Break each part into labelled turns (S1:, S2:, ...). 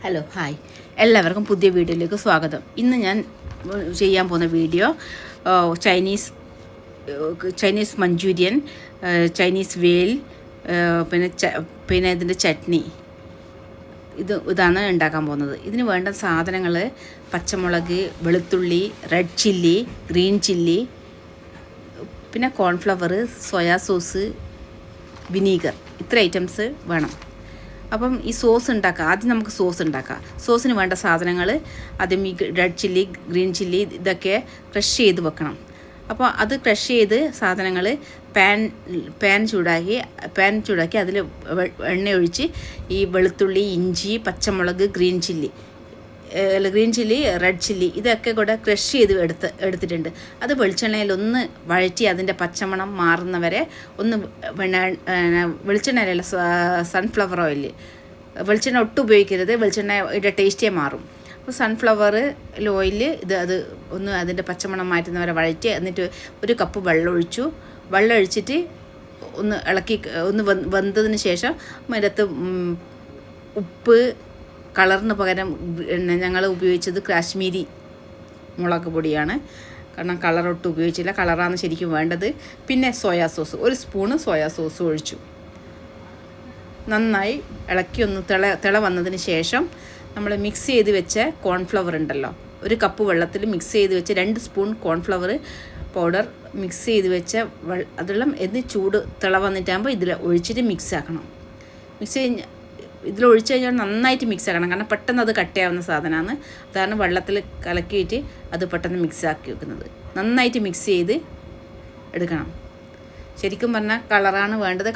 S1: Hello hi എല്ലാവർക്കും പുതിയ വീഡിയോയിലേക്ക് സ്വാഗതം. ഇന്ന് ഞാൻ ചെയ്യാൻ പോകുന്ന വീഡിയോ ചൈനീസ് മഞ്ചൂരിയൻ, ചൈനീസ് വേൽ, പിന്നെ ഇതിൻ്റെ ചട്നി ഇതാണ് ഉണ്ടാക്കാൻ പോകുന്നത്. ഇതിന് വേണ്ട സാധനങ്ങൾ പച്ചമുളക്, വെളുത്തുള്ളി, റെഡ് ചില്ലി, ഗ്രീൻ ചില്ലി, പിന്നെ കോൺഫ്ലവർ, സോയാ സോസ്, വിനീഗർ. ഇത്ര ഐറ്റംസ് വേണം. അപ്പം ഈ സോസ് ഉണ്ടാക്കാം. ആദ്യം നമുക്ക് സോസ് ഉണ്ടാക്കാം. സോസിന് വേണ്ട സാധനങ്ങൾ ആദ്യം ഈ റെഡ് ചില്ലി, ഗ്രീൻ ചില്ലി ഇതൊക്കെ ക്രഷ് ചെയ്ത് വെക്കണം. അപ്പോൾ അത് ക്രഷ് ചെയ്ത് സാധനങ്ങൾ പാൻ ചൂടാക്കി അതിൽ എണ്ണ ഒഴിച്ച് ഈ വെളുത്തുള്ളി, ഇഞ്ചി, പച്ചമുളക്, ഗ്രീൻ ചില്ലി, റെഡ് ചില്ലി ഇതൊക്കെ കൂടെ ക്രഷ് ചെയ്ത് എടുത്തിട്ടുണ്ട്. അത് വെളിച്ചെണ്ണയിൽ ഒന്ന് വഴറ്റി അതിൻ്റെ പച്ചമണം മാറുന്നവരെ ഒന്ന് വെളിച്ചെണ്ണയിലല്ല, സൺഫ്ലവർ ഓയിൽ. വെളിച്ചെണ്ണ ഒട്ടും ഉപയോഗിക്കരുത്, വെളിച്ചെണ്ണയുടെ ടേസ്റ്റേ മാറും. അപ്പോൾ സൺഫ്ലവർ ഓയിൽ അത് ഒന്ന് അതിൻ്റെ പച്ചമണം മാറ്റുന്നവരെ വഴറ്റി, എന്നിട്ട് ഒരു കപ്പ് വെള്ളം ഒഴിച്ചിട്ട് ഒന്ന് ഇളക്കി ഒന്ന് വെന്തതിന് ശേഷം അതിനകത്ത് ഉപ്പ്, കളറിന് പകരം ഞങ്ങൾ ഉപയോഗിച്ചത് കാശ്മീരി മുളക് പൊടിയാണ്. കാരണം കളറൊട്ടും ഉപയോഗിച്ചില്ല, കളറാണ് ശരിക്കും വേണ്ടത്. പിന്നെ സോയാ സോസ്, ഒരു സ്പൂണ് സോയാ സോസ് ഒഴിച്ചു. നന്നായി ഇളക്കി ഒന്ന് തിള വന്നതിന് ശേഷം നമ്മൾ മിക്സ് ചെയ്ത് വെച്ച കോൺഫ്ലവർ ഉണ്ടല്ലോ, ഒരു കപ്പ് വെള്ളത്തിൽ മിക്സ് ചെയ്ത് വെച്ച 2 സ്പൂൺ കോൺഫ്ലവർ പൗഡർ മിക്സ് ചെയ്ത് വെച്ച അതെല്ലാം തിള വന്നിട്ടാകുമ്പോൾ ഇതിൽ ഒഴിച്ചിട്ട് മിക്സ് ആക്കണം. ഇതിലൊഴിച്ച് കഴിഞ്ഞാൽ നന്നായിട്ട് മിക്സ് ആക്കണം. കാരണം പെട്ടെന്ന് അത് കട്ടയാവുന്ന സാധനമാണ്. അതാണ് വെള്ളത്തിൽ കലക്കിയിട്ട് അത് പെട്ടെന്ന് മിക്സ് ആക്കി വെക്കുന്നത്. നന്നായിട്ട് മിക്സ് ചെയ്ത് എടുക്കണം. ശരിക്കും പറഞ്ഞാൽ കളറാണ് വേണ്ടത്.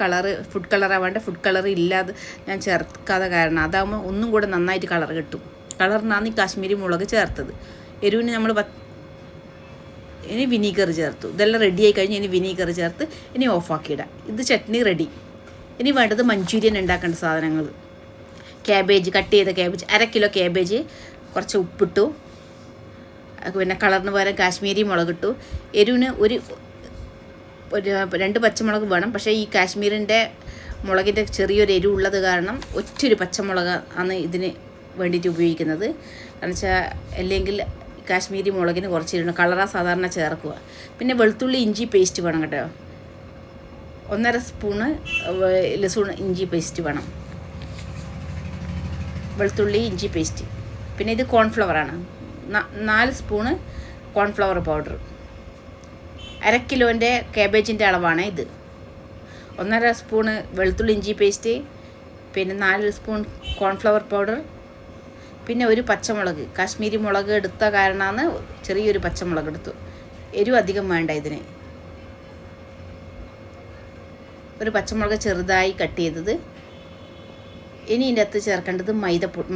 S1: ഫുഡ് കളറാണ് വേണ്ടത്. ഫുഡ് കളർ ഇല്ലാതെ ഞാൻ ചേർക്കാതെ കാരണം അതാകുമ്പോൾ ഒന്നും കൂടെ നന്നായിട്ട് കളർ കിട്ടും. കളറിനാണ് ഈ കാശ്മീരി മുളക് ചേർത്തത്. എരിവിന് നമ്മൾ ഇനി വിനീഗർ ചേർത്തു. ഇതെല്ലാം റെഡിയായി കഴിഞ്ഞ് ഇനി വിനീഗർ ചേർത്ത് ഇനി ഓഫാക്കിയിടാം. ഇത് ചട്നി റെഡി. ഇനി വേണ്ടത് മഞ്ചൂരിയൻ ഉണ്ടാക്കേണ്ട സാധനങ്ങൾ. ക്യാബേജ്, കട്ട് ചെയ്ത ക്യാബേജ്, 1/2 കിലോ ക്യാബേജ്, കുറച്ച് ഉപ്പിട്ടു, പിന്നെ കളറിന് പകരം കാശ്മീരി മുളകിട്ടു. എരിവിന് ഒരു 2 പച്ചമുളക് വേണം. പക്ഷേ ഈ കാശ്മീരിൻ്റെ മുളകിൻ്റെ ചെറിയൊരു എരിവുള്ളത് കാരണം ഒറ്റൊരു പച്ചമുളക് ആണ് ഇതിന് വേണ്ടിയിട്ട് ഉപയോഗിക്കുന്നത്. കാരണം വെച്ചാൽ അല്ലെങ്കിൽ കാശ്മീരി മുളകിന് കുറച്ച് എരിവ്, കളറാണ് സാധാരണ ചേർക്കുക. പിന്നെ വെളുത്തുള്ളി, ഇഞ്ചി പേസ്റ്റ് വേണം കേട്ടോ. 1.5 സ്പൂണ് ലസൂൺ ഇഞ്ചി പേസ്റ്റ് വേണം, വെളുത്തുള്ളി ഇഞ്ചി പേസ്റ്റ്. പിന്നെ ഇത് കോൺഫ്ലവറാണ്, 4 സ്പൂണ് കോൺഫ്ലവർ പൗഡർ. 1/2 കിലോൻ്റെ ക്യാബേജിൻ്റെ അളവാണ് ഇത്. 1.5 സ്പൂണ് വെളുത്തുള്ളി ഇഞ്ചി പേസ്റ്റ്, പിന്നെ 4 സ്പൂൺ കോൺഫ്ലവർ പൗഡർ, പിന്നെ ഒരു പച്ചമുളക്. കാശ്മീരി മുളക് എടുത്ത കാരണമാണ് ചെറിയൊരു പച്ചമുളക് എടുത്തു. എരിവ് അധികം വേണ്ട ഇതിന്. ഒരു പച്ചമുളക് ചെറുതായി കട്ട് ചെയ്തത്. ഇനി ഇതിൻ്റെ അകത്ത് ചേർക്കേണ്ടത്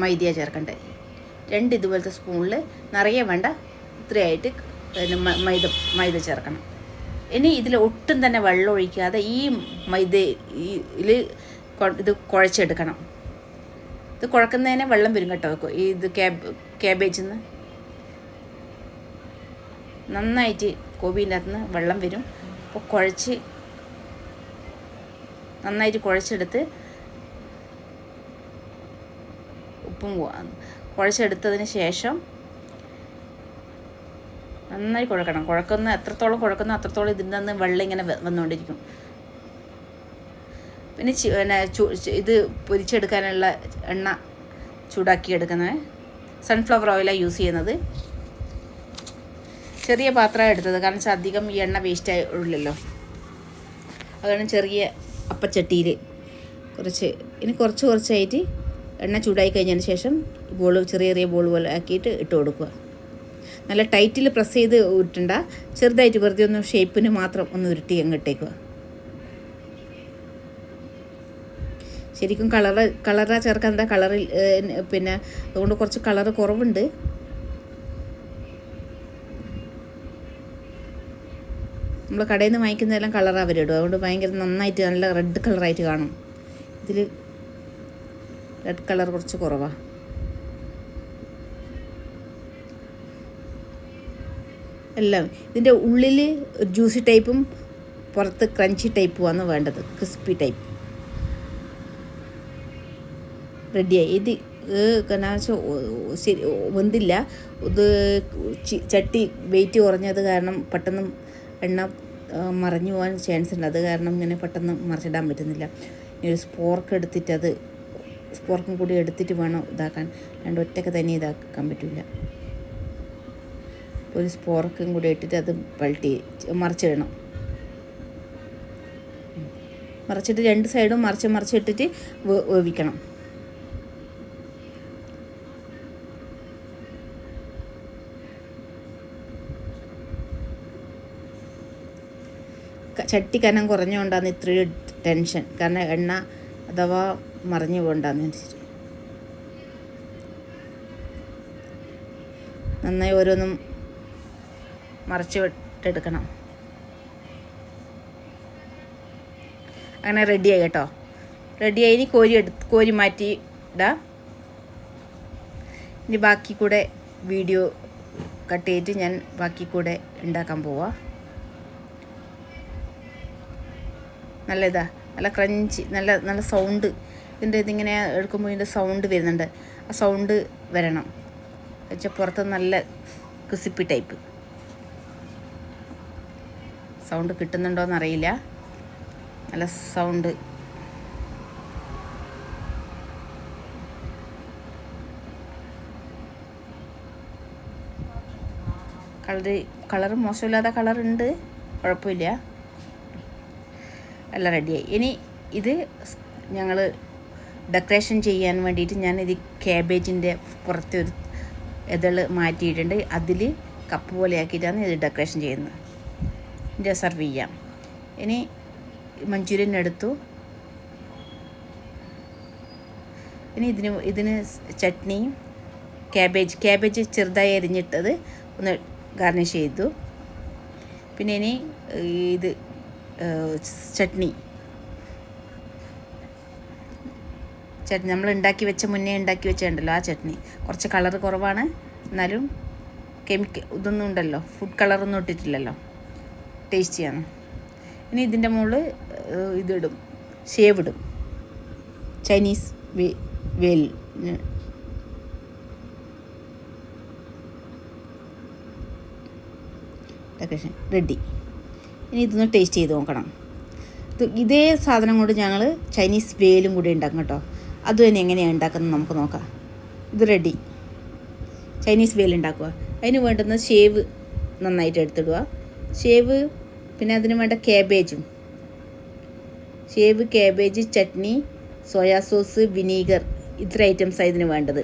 S1: മൈദയാണ് ചേർക്കേണ്ടത്. 2 ഇതുപോലത്തെ സ്പൂണിൽ, നിറയെ വേണ്ട, ഇത്രയായിട്ട് മൈദ ചേർക്കണം. ഇനി ഇതിൽ ഒട്ടും തന്നെ വെള്ളം ഒഴിക്കാതെ ഈ മൈദയിൽ ഇത് കുഴച്ചെടുക്കണം. ഇത് കുഴക്കുന്നതിന് വെള്ളം വരും കേട്ടോ. ഇത് ക്യാബേജിൽ നിന്ന് നന്നായിട്ട് കോബീൻ്റെ അകത്ത് നിന്ന് വെള്ളം വരും. അപ്പോൾ നന്നായിട്ട് കുഴച്ചെടുത്ത് ഉപ്പും കുഴച്ചെടുത്തതിന് ശേഷം നന്നായി കുഴക്കണം. എത്രത്തോളം കുഴക്കുന്നോ അത്രത്തോളം ഇതിൻ്റെ നിന്ന് വെള്ളം ഇങ്ങനെ വന്നുകൊണ്ടിരിക്കും. പിന്നെ ഇത് പൊരിച്ചെടുക്കാനുള്ള എണ്ണ ചൂടാക്കി എടുക്കുന്നത് സൺഫ്ലവർ ഓയിലാണ് യൂസ് ചെയ്യുന്നത്. ചെറിയ പാത്രമാണ് എടുത്തത്, കാരണം വെച്ചാൽ അധികം ഈ എണ്ണ വേസ്റ്റ് ആയില്ലല്ലോ. അതാണ് ചെറിയ അപ്പച്ചട്ടിയിൽ കുറച്ചായിട്ട് എണ്ണ ചൂടായി കഴിഞ്ഞതിന് ശേഷം ചെറിയ ബോൾ പോലെ ആക്കിയിട്ട് ഇട്ട് കൊടുക്കുക. നല്ല ടൈറ്റിൽ പ്രസ് ചെയ്ത് ഉരുട്ടണ്ട, ചെറുതായിട്ട് വെറുതെ ഒന്ന് ഷേപ്പിന് മാത്രം ഒന്ന് ഉരുട്ടി അങ്ങോട്ടേക്കുക. ശരിക്കും കളറാ ചേർക്കാൻ കളറിൽ പിന്നെ അതുകൊണ്ട് കുറച്ച് കളറ് കുറവുണ്ട്. നമ്മൾ കടയിൽ നിന്ന് വാങ്ങിക്കുന്നതെല്ലാം കളറാണ് അവരിടും. അതുകൊണ്ട് ഭയങ്കര നന്നായിട്ട് നല്ല റെഡ് കളറായിട്ട് കാണും. ഇതിൽ റെഡ് കളർ കുറച്ച് കുറവാണ്. എല്ലാം ഇതിൻ്റെ ഉള്ളിൽ ജ്യൂസി ടൈപ്പും പുറത്ത് ക്രഞ്ചി ടൈപ്പുമാണ് വേണ്ടത്, ക്രിസ്പി ടൈപ്പ്. റെഡിയായി. ഇത് ശരി വെന്തില്ല. ഇത് ചട്ടി വെയിറ്റ് കുറഞ്ഞത് കാരണം പെട്ടെന്ന് എണ്ണ മറിഞ്ഞു പോകാൻ ചാൻസ് ഉണ്ട്. അത് കാരണം ഇങ്ങനെ പെട്ടെന്ന് മറിച്ചിടാൻ പറ്റുന്നില്ല. ഇനി ഒരു സ്പോർക്ക് എടുത്തിട്ട് അത് സ്പോർക്കും കൂടി എടുത്തിട്ട് വേണം ഇതാക്കാൻ. ഒറ്റയ്ക്ക് തന്നെ ഇതാക്കാൻ പറ്റില്ല. ഒരു സ്പോർക്കും കൂടി ഇട്ടിട്ട് അത് മറിച്ചിടണം. മറിച്ചിട്ട് 2 സൈഡും മറിച്ചിട്ടിട്ട് വേവിക്കണം. ചട്ടി കനം കുറഞ്ഞുകൊണ്ടാണ് ഇത്രയും ടെൻഷൻ. കാരണം എണ്ണ അഥവാ മറിഞ്ഞു പോകണ്ടാന്ന് വെച്ചിട്ട് നന്നായി ഓരോന്നും മറിച്ച് വിട്ടെടുക്കണം. അങ്ങനെ റെഡിയായി കേട്ടോ. റെഡിയായി. ഇനി കോരി മാറ്റി ഇടാം. ഇനി ബാക്കി കൂടെ വീഡിയോ കട്ട് ചെയ്തിട്ട് ഞാൻ ബാക്കി കൂടെ ഉണ്ടാക്കാൻ പോവാം. നല്ല നല്ല ക്രഞ്ചി, നല്ല സൗണ്ട്. ഇതിങ്ങനെ എടുക്കുമ്പോൾ ഇതിൻ്റെ സൗണ്ട് വരുന്നുണ്ട്. ആ സൗണ്ട് വരണം വെച്ചാൽ പുറത്ത് നല്ല ക്രിസ്പി ടൈപ്പ് സൗണ്ട് കിട്ടുന്നുണ്ടോയെന്നറിയില്ല. നല്ല സൗണ്ട്. കളറ് മോശമില്ലാത്ത കളറുണ്ട്, കുഴപ്പമില്ല. എല്ലാം റെഡിയായി. ഇനി ഇത് ഞങ്ങൾ ഡെക്കറേഷൻ ചെയ്യാൻ വേണ്ടിയിട്ട് ഞാനിത് ക്യാബേജിൻ്റെ പുറത്തൊരു ഇതള് മാറ്റിയിട്ടുണ്ട്. അതിൽ കപ്പ് പോലെ ആക്കിയിട്ടാണ് ഇത് ഡെക്കറേഷൻ ചെയ്യുന്നത്. ഇതിൻ്റെ സെർവ് ചെയ്യാം. ഇനി മഞ്ചൂരിയൻ എടുത്തു. ഇനി ഇതിന് ചട്നിയും ക്യാബേജ് ചെറുതായി അരിഞ്ഞിട്ടത് ഒന്ന് ഗാർണിഷ് ചെയ്തു. പിന്നെ ഇനി ഇത് ചട്നി നമ്മൾ മുന്നേ ഉണ്ടാക്കി വെച്ചിട്ടുണ്ടല്ലോ ആ ചട്നി. കുറച്ച് കളർ കുറവാണ്, എന്നാലും ഇതൊന്നും ഉണ്ടല്ലോ, ഫുഡ് കളറൊന്നും ഇട്ടിട്ടില്ലല്ലോ, ടേസ്റ്റിയാണ്. ഇനി ഇതിൻ്റെ മുകളിൽ ഇതിടും, ഷേവ് ഇടും. ചൈനീസ് വേൽ ഡെക്കറേഷൻ റെഡി. ഇനി ഇതൊന്ന് ടേസ്റ്റ് ചെയ്ത് നോക്കണം. ഇതേ സാധനം കൊണ്ട് ഞങ്ങൾ ചൈനീസ് വേലും കൂടി ഉണ്ടാക്കും കേട്ടോ. അത് തന്നെ എങ്ങനെയാണ് ഉണ്ടാക്കുന്നത് നമുക്ക് നോക്കാം. ഇത് റെഡി. ചൈനീസ് വേൽ ഉണ്ടാക്കുക. അതിന് വേണ്ടുന്ന ഷേവ് നന്നായിട്ട് എടുത്തിടുക. ഷേവ്, പിന്നെ അതിന് വേണ്ട cabbage, chutney, soya sauce, vinegar, ഇത്ര ഐറ്റംസാണ് ഇതിന് വേണ്ടത്.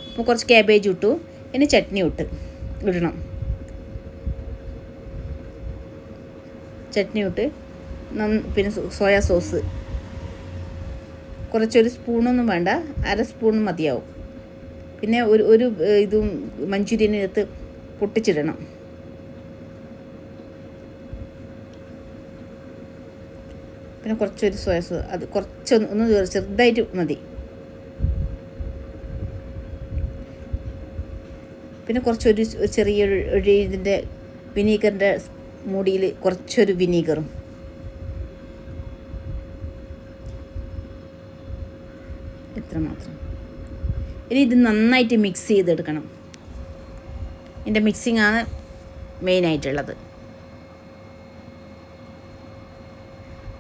S1: അപ്പോൾ കുറച്ച് ക്യാബേജ് ഇട്ടു. ഇനി ചട്നി ഇടണം. ചട്നി ഇട്ട് പിന്നെ സോയാ സോസ് കുറച്ചൊരു സ്പൂണൊന്നും വേണ്ട, 1/2 സ്പൂൺ മതിയാവും. പിന്നെ ഒരു ഇതും മഞ്ചൂരിയനകത്ത് പൊട്ടിച്ചിടണം. പിന്നെ കുറച്ചൊരു സോയാ സോസ്, അത് കുറച്ചൊന്ന് ചെറുതായിട്ട് മതി. പിന്നെ കുറച്ചൊരു ചെറിയൊരു ഇതിൻ്റെ വിനീഗറിൻ്റെ മൂടിയിൽ കുറച്ചൊരു വിനീഗറും. ഇത്ര മാത്രം. ഇനി ഇത് നന്നായിട്ട് മിക്സ് ചെയ്തെടുക്കണം. ഇതിൻ്റെ മിക്സിങ്ങാണ് മെയിനായിട്ടുള്ളത്.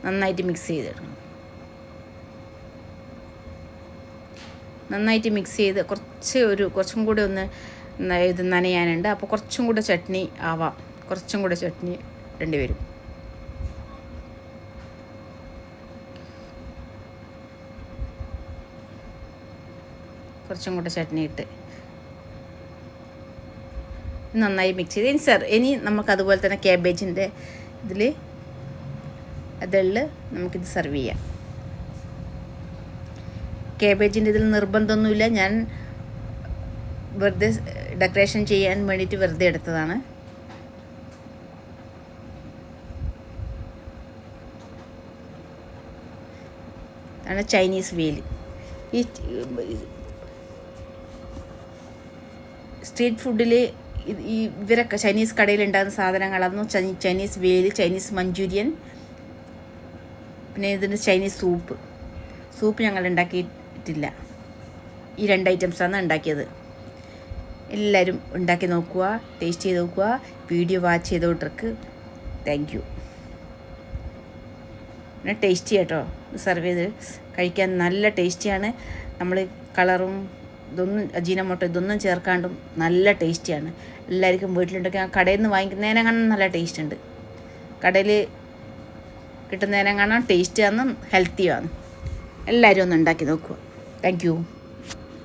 S1: നന്നായിട്ട് മിക്സ് ചെയ്തെടുക്കണം. നന്നായിട്ട് മിക്സ് ചെയ്ത് കുറച്ചും കൂടെ ഒന്ന് ഇത് നനയാനുണ്ട്. അപ്പോൾ കുറച്ചും കൂടെ ചട്നി ആവാം. കുറച്ചും കൂടെ ചട്നി ഇടേണ്ടി വരും. കുറച്ചും കൂടെ ചട്നി ഇട്ട് നന്നായി മിക്സ് ചെയ്ത് ഇനി നമുക്ക് അതുപോലെ തന്നെ ക്യാബേജിൻ്റെ അതിൽ നമുക്കിത് സെർവ് ചെയ്യാം. ക്യാബേജിൻ്റെ ഇതിൽ നിർബന്ധമൊന്നുമില്ല. ഞാൻ വെറുതെ ഡെക്കറേഷൻ ചെയ്യാൻ വേണ്ടിയിട്ട് വെറുതെ എടുത്തതാണ്. ആണ് ചൈനീസ് വേൽ. ഈ സ്ട്രീറ്റ് ഫുഡിൽ ഇവരൊക്കെ ചൈനീസ് കടയിൽ ഉണ്ടാകുന്ന സാധനങ്ങളൊന്നും ചൈനീസ് വേൽ, ചൈനീസ് മഞ്ചൂരിയൻ, പിന്നെ ഇതിന് ചൈനീസ് സൂപ്പ് ഞങ്ങൾ ഉണ്ടാക്കിയിട്ടില്ല. ഈ 2 ഐറ്റംസാണ് ഉണ്ടാക്കിയത്. എല്ലാവരും ഉണ്ടാക്കി നോക്കുക, ടേസ്റ്റ് ചെയ്ത് നോക്കുക. വീഡിയോ വാച്ച് ചെയ്തോട്ടർക്ക് താങ്ക് യു. പിന്നെ ടേസ്റ്റി കേട്ടോ, സെർവ് ചെയ്ത് കഴിക്കാൻ നല്ല ടേസ്റ്റിയാണ്. നമ്മൾ കളറും ഇതൊന്നും അജീനമോട്ടോ ഇതൊന്നും ചേർക്കാണ്ടും നല്ല ടേസ്റ്റിയാണ്. എല്ലാവർക്കും വീട്ടിലുണ്ടാക്കി കടയിൽ നിന്ന് വാങ്ങിക്കുന്നതിനെ കാണാൻ നല്ല ടേസ്റ്റ് ഉണ്ട്. കടയിൽ കിട്ടുന്നതിനെ കാണാൻ ടേസ്റ്റിയാണ്, ഹെൽത്തിയാണ്. എല്ലാവരും ഒന്ന് ഉണ്ടാക്കി നോക്കുക. Thank you.